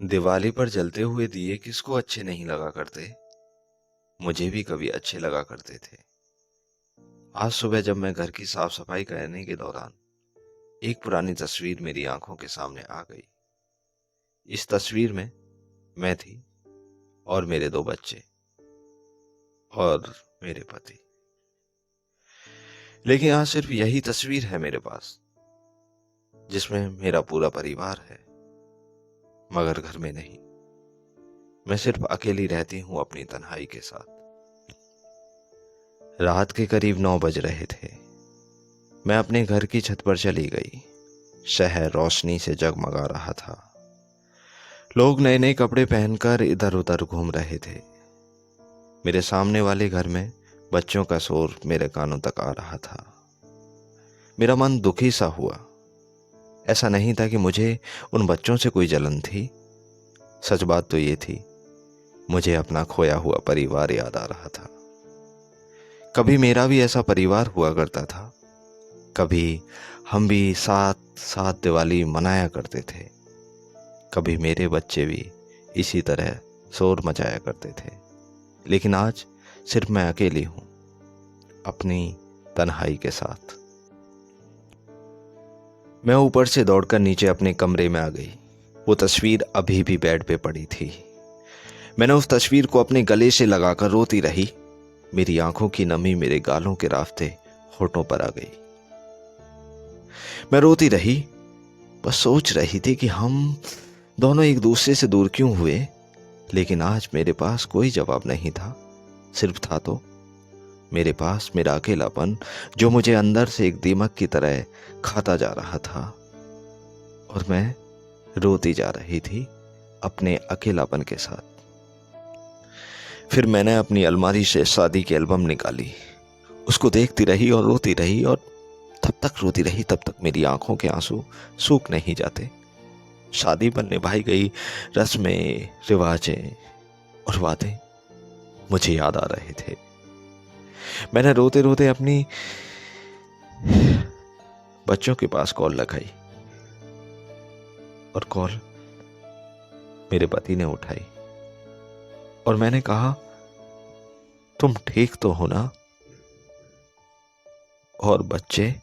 दिवाली पर जलते हुए दिए किसको अच्छे नहीं लगा करते। मुझे भी कभी अच्छे लगा करते थे। आज सुबह जब मैं घर की साफ सफाई करने के दौरान एक पुरानी तस्वीर मेरी आंखों के सामने आ गई। इस तस्वीर में मैं थी और मेरे दो बच्चे और मेरे पति। लेकिन आज सिर्फ यही तस्वीर है मेरे पास, जिसमें मेरा पूरा परिवार है, मगर घर में नहीं। मैं सिर्फ अकेली रहती हूँ अपनी तन्हाई के साथ। रात के करीब 9 बज रहे थे। मैं अपने घर की छत पर चली गई। शहर रोशनी से जगमगा रहा था। लोग नए नए कपड़े पहनकर इधर उधर घूम रहे थे। मेरे सामने वाले घर में बच्चों का शोर मेरे कानों तक आ रहा था। मेरा मन दुखी सा हुआ। ऐसा नहीं था कि मुझे उन बच्चों से कोई जलन थी। सच बात तो ये थी, मुझे अपना खोया हुआ परिवार याद आ रहा था। कभी मेरा भी ऐसा परिवार हुआ करता था। कभी हम भी साथ साथ दिवाली मनाया करते थे। कभी मेरे बच्चे भी इसी तरह शोर मचाया करते थे। लेकिन आज सिर्फ मैं अकेली हूँ, अपनी तन्हाई के साथ। मैं ऊपर से दौड़कर नीचे अपने कमरे में आ गई। वो तस्वीर अभी भी बेड पे पड़ी थी। मैंने उस तस्वीर को अपने गले से लगाकर रोती रही। मेरी आंखों की नमी मेरे गालों के रास्ते होठों पर आ गई। मैं रोती रही, बस सोच रही थी कि हम दोनों एक दूसरे से दूर क्यों हुए। लेकिन आज मेरे पास कोई जवाब नहीं था। सिर्फ था तो मेरे पास मेरा अकेलापन, जो मुझे अंदर से एक दीमक की तरह खाता जा रहा था। और मैं रोती जा रही थी अपने अकेलापन के साथ। फिर मैंने अपनी अलमारी से शादी की एल्बम निकाली। उसको देखती रही और रोती रही, और तब तक रोती रही तब तक मेरी आंखों के आंसू सूख नहीं जाते। शादी पर निभाई गई रस्में, रिवाजें और वादे मुझे याद आ रहे थे। मैंने रोते रोते अपनी बच्चों के पास कॉल लगाई, और कॉल मेरे पति ने उठाई। और मैंने कहा, तुम ठीक तो हो ना? और बच्चे?